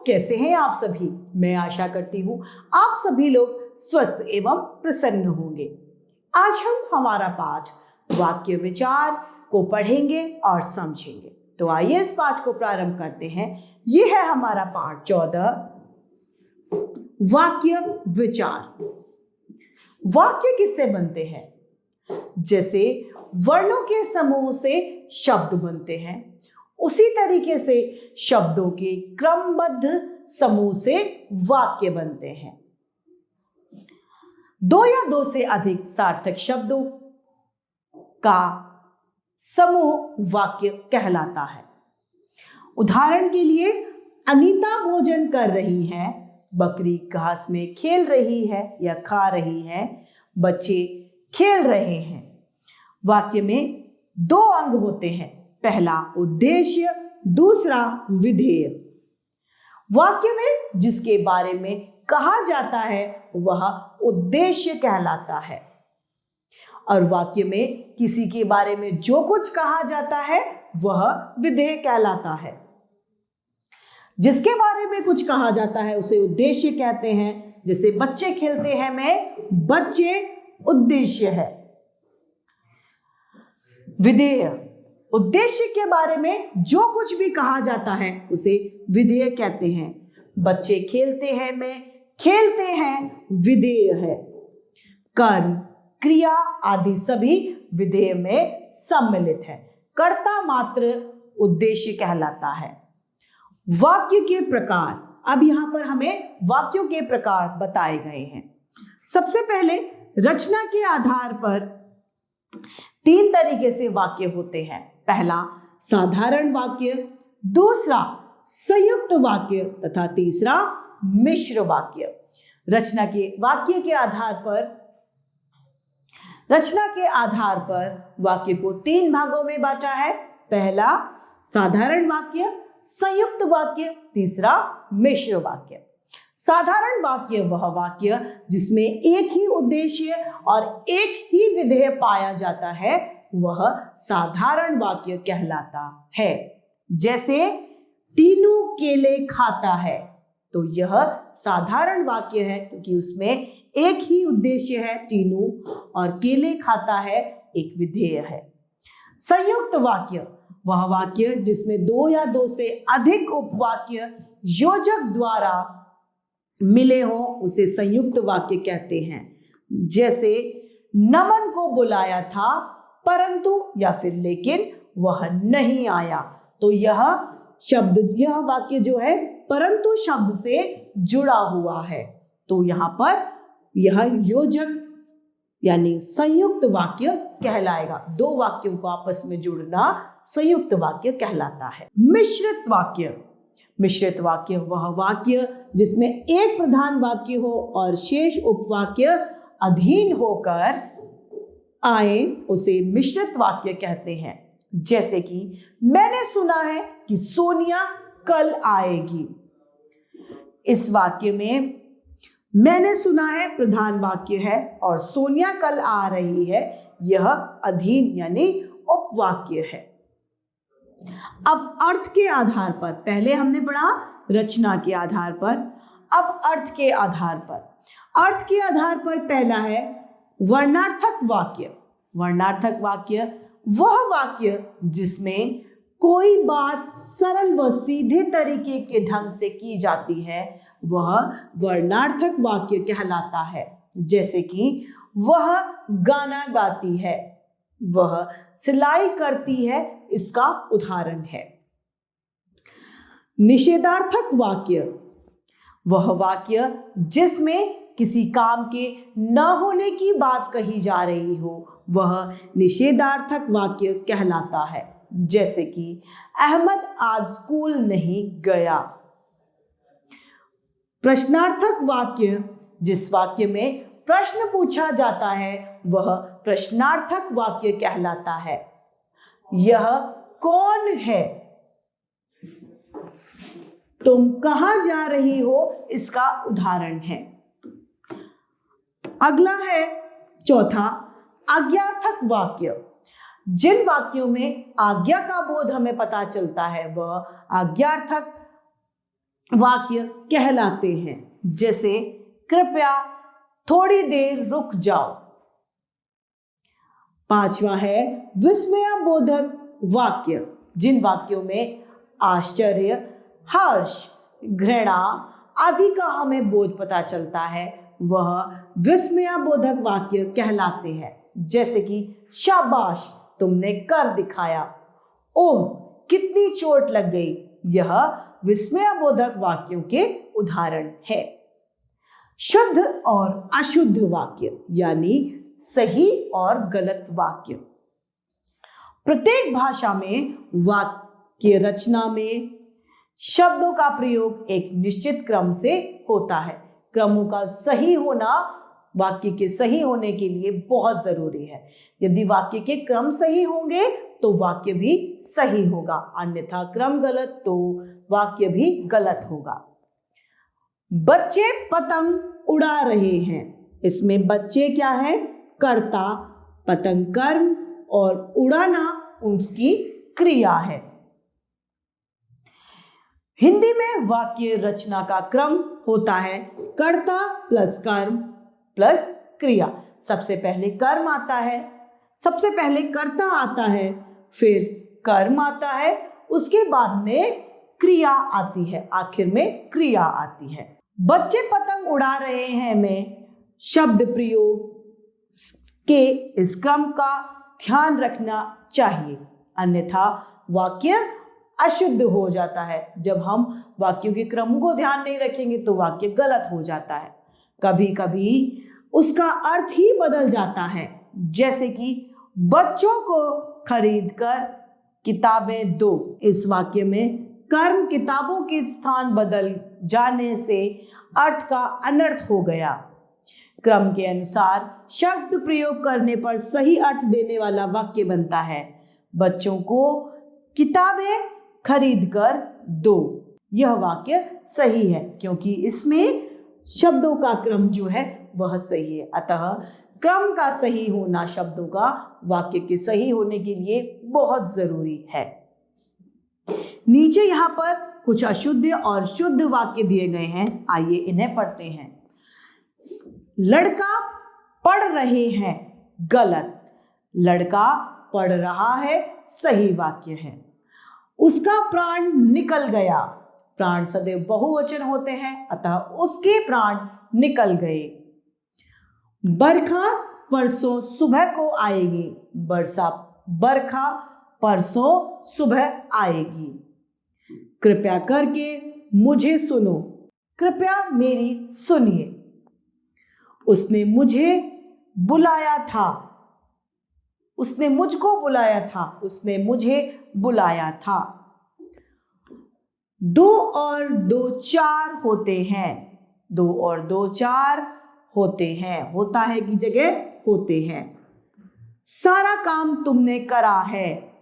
कैसे हैं आप सभी? मैं आशा करती हूँ आप सभी लोग स्वस्थ एवं प्रसन्न होंगे। आज हम हमारा पाठ वाक्य विचार को पढ़ेंगे और समझेंगे। तो आइए इस पाठ को प्रारंभ करते हैं। ये है हमारा पाठ 14, वाक्य विचार। वाक्य किससे बनते हैं? जैसे वर्णों के समूह से शब्द बनते हैं, उसी तरीके से शब्दों के क्रमबद्ध समूह से वाक्य बनते हैं। दो या दो से अधिक सार्थक शब्दों का समूह वाक्य कहलाता है। उदाहरण के लिए, अनीता भोजन कर रही है, बकरी घास में खेल रही है या खा रही है, बच्चे खेल रहे हैं। वाक्य में दो अंग होते हैं, पहला उद्देश्य, दूसरा विधेय। वाक्य में जिसके बारे में कहा जाता है वह उद्देश्य कहलाता है, और वाक्य में किसी के बारे में जो कुछ कहा जाता है वह विधेय कहलाता है। जिसके बारे में कुछ कहा जाता है उसे उद्देश्य कहते हैं। जैसे बच्चे खेलते हैं में बच्चे उद्देश्य है। विधेय, उद्देश्य के बारे में जो कुछ भी कहा जाता है उसे विधेय कहते हैं। बच्चे खेलते हैं में खेलते हैं विधेय है। कर्म, क्रिया आदि सभी विधेय में सम्मिलित है। कर्ता मात्र उद्देश्य कहलाता है। वाक्य के प्रकार, अब यहां पर हमें वाक्यों के प्रकार बताए गए हैं। सबसे पहले रचना के आधार पर तीन तरीके से वाक्य होते हैं। पहला साधारण वाक्य, दूसरा संयुक्त वाक्य तथा तीसरा मिश्र वाक्य। रचना के आधार पर वाक्य को तीन भागों में बांटा है। पहला साधारण वाक्य, संयुक्त वाक्य, तीसरा मिश्र वाक्य। साधारण वाक्य वह वाक्य जिसमें एक ही उद्देश्य और एक ही विधेय पाया जाता है वह साधारण वाक्य कहलाता है। जैसे टीनू केले खाता है, तो यह साधारण वाक्य है क्योंकि उसमें एक ही उद्देश्य है टीनू, और केले खाता है एक विधेय है। संयुक्त वाक्य वह वाक्य जिसमें दो या दो से अधिक उपवाक्य योजक द्वारा मिले हो उसे संयुक्त वाक्य कहते हैं। जैसे नमन को बुलाया था परंतु या फिर लेकिन वह नहीं आया, तो यह वाक्य जो है परंतु शब्द से जुड़ा हुआ है, तो यहां पर यह योजक यानी संयुक्त वाक्य कहलाएगा। दो वाक्यों को आपस में जुड़ना संयुक्त वाक्य कहलाता है। मिश्रित वाक्य वह वाक्य जिसमें एक प्रधान वाक्य हो और शेष उपवाक्य अधीन होकर आए उसे मिश्रित वाक्य कहते हैं। जैसे कि मैंने सुना है कि सोनिया कल आएगी। इस वाक्य में मैंने सुना है प्रधान वाक्य है और सोनिया कल आ रही है यह अधीन यानी उपवाक्य है। अब अर्थ के आधार पर, पहले हमने पढ़ा रचना के आधार पर, अब अर्थ के आधार पर पहला है वर्णार्थक वाक्य। वर्णार्थक वाक्य वह वाक्य जिसमें कोई बात सरल व सीधे तरीके के ढंग से की जाती है वह वर्णार्थक वाक्य कहलाता है। जैसे कि वह गाना गाती है, वह सिलाई करती है, इसका उदाहरण है। निषेधार्थक वाक्य वह वाक्य जिसमें किसी काम के न होने की बात कही जा रही हो वह निषेधार्थक वाक्य कहलाता है। जैसे कि अहमद आज स्कूल नहीं गया। प्रश्नार्थक वाक्य जिस वाक्य में प्रश्न पूछा जाता है वह प्रश्नार्थक वाक्य कहलाता है। यह कौन है? तुम कहां जा रही हो? इसका उदाहरण है। अगला है चौथा आज्ञार्थक वाक्य। जिन वाक्यों में आज्ञा का बोध हमें पता चलता है वह आज्ञार्थक वाक्य कहलाते हैं। जैसे कृपया थोड़ी देर रुक जाओ। पांचवा है विस्मयबोधक वाक्य। जिन वाक्यों में आश्चर्य, हर्ष, घृणा आदि का हमें बोध पता चलता है वह विस्मयबोधक वाक्य कहलाते हैं। जैसे कि शाबाश तुमने कर दिखाया, ओह कितनी चोट लग गई। यह विस्मयबोधक वाक्यों के उदाहरण है। शुद्ध और अशुद्ध वाक्य यानी सही और गलत वाक्य। प्रत्येक भाषा में वाक्य रचना में शब्दों का प्रयोग एक निश्चित क्रम से होता है। क्रमों का सही होना वाक्य के सही होने के लिए बहुत जरूरी है। यदि वाक्य के क्रम सही होंगे तो वाक्य भी सही होगा, अन्यथा क्रम गलत तो वाक्य भी गलत होगा। बच्चे पतंग उड़ा रहे हैं। इसमें बच्चे क्या है? कर्ता, पतंग कर्म और उड़ाना उसकी क्रिया है। हिंदी में वाक्य रचना का क्रम होता है कर्ता प्लस कर्म प्लस क्रिया। सबसे पहले कर्म आता है, सबसे पहले कर्ता आता है, फिर कर्म आता है, उसके बाद में क्रिया आती है, आखिर में क्रिया आती है। बच्चे पतंग उड़ा रहे हैं में शब्द प्रयोग के इस क्रम का ध्यान रखना चाहिए, अन्यथा वाक्य अशुद्ध हो जाता है। जब हम वाक्यों के क्रम को ध्यान नहीं रखेंगे तो वाक्य गलत हो जाता है। कभी कभी उसका अर्थ ही बदल जाता है। जैसे कि बच्चों को खरीदकर किताबें दो। इस वाक्य में कर्म किताबों के स्थान बदल जाने से अर्थ का अनर्थ हो गया। क्रम के अनुसार शब्द प्रयोग करने पर सही अर्थ देने वाला वाक्य बनता है। बच्चों को किताबें खरीदकर दो। यह वाक्य सही है क्योंकि इसमें शब्दों का क्रम जो है वह सही है। अतः क्रम का सही होना शब्दों का वाक्य के सही होने के लिए बहुत जरूरी है। नीचे यहाँ पर कुछ अशुद्ध और शुद्ध वाक्य दिए गए हैं, आइए इन्हें पढ़ते हैं। लड़का पढ़ रहे हैं, गलत। लड़का पढ़ रहा है, सही वाक्य है। उसका प्राण निकल गया। प्राण सदैव बहुवचन होते हैं, अतः उसके प्राण निकल गए। बरखा परसों सुबह को आएगी। बरखा परसों सुबह आएगी। कृपया करके मुझे सुनो। कृपया मेरी सुनिए। उसने मुझे बुलाया था। उसने मुझको बुलाया था। उसने मुझे बुलाया था। 2 और 2 4 होते हैं। 2 और 2 4 होते हैं। होता है की जगह होते हैं। सारा काम तुमने करा है।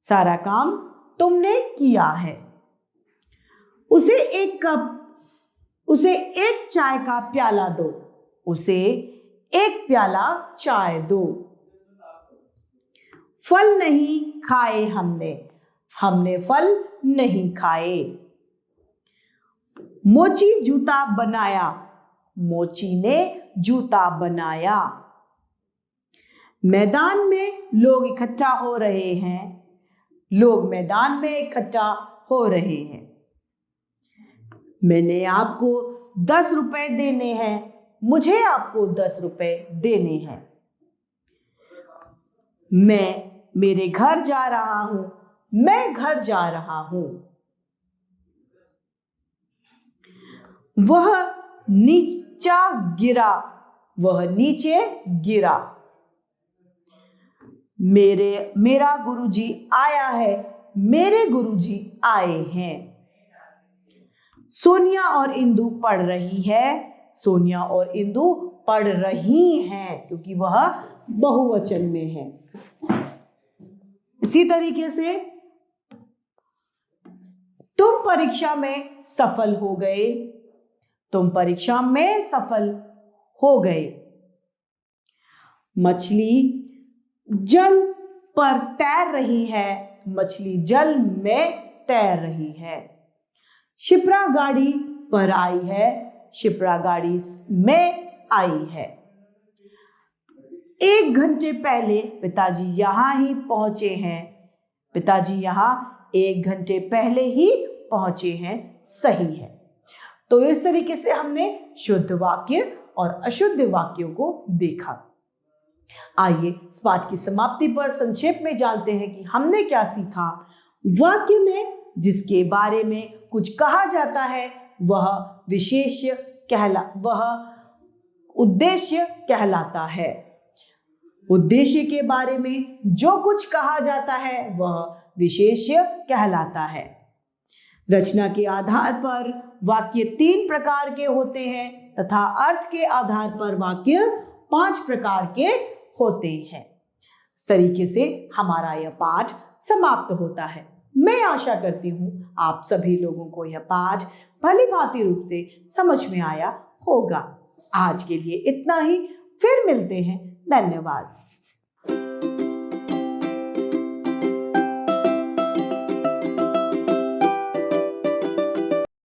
सारा काम तुमने किया है। उसे एक चाय का प्याला दो। उसे एक प्याला चाय दो। फल नहीं खाए हमने। हमने फल नहीं खाए। मोची जूता बनाया। मोची ने जूता बनाया। मैदान में लोग इकट्ठा हो रहे हैं। लोग मैदान में इकट्ठा हो रहे हैं। मैंने आपको 10 रुपए देने हैं। मुझे आपको 10 रुपए देने हैं। मैं मेरे घर जा रहा हूं। मैं घर जा रहा हूं। वह नीचा गिरा। वह नीचे गिरा। मेरा गुरुजी आया है। मेरे गुरुजी आए हैं। सोनिया और इंदु पढ़ रही है। सोनिया और इंदु पढ़ रही हैं क्योंकि वह बहुवचन में है। इसी तरीके से तुम परीक्षा में सफल हो गए। तुम परीक्षा में सफल हो गए। मछली जल पर तैर रही है। मछली जल में तैर रही है। शिप्रा गाड़ी पर आई है, शिप्रा गाड़ी में आई है। 1 घंटे पहले पिताजी यहां ही पहुंचे हैं, पिताजी यहां 1 घंटे पहले ही पहुंचे हैं, सही है। तो इस तरीके से हमने शुद्ध वाक्य और अशुद्ध वाक्यों को देखा। आइए इस पाठ की समाप्ति पर संक्षेप में जानते हैं कि हमने क्या सीखा। वाक्य में जिसके बारे में कुछ कहा जाता है वह वह उद्देश्य कहलाता है। उद्देश्य के बारे में जो कुछ कहा जाता है वह विशेष्य कहलाता है। रचना के आधार पर वाक्य 3 प्रकार के होते हैं तथा अर्थ के आधार पर वाक्य 5 प्रकार के होते हैं। इस तरीके से हमारा यह पाठ समाप्त होता है। मैं आशा करती हूँ आप सभी लोगों को यह पाठ भली भांति रूप से समझ में आया होगा। आज के लिए इतना ही, फिर मिलते हैं। धन्यवाद।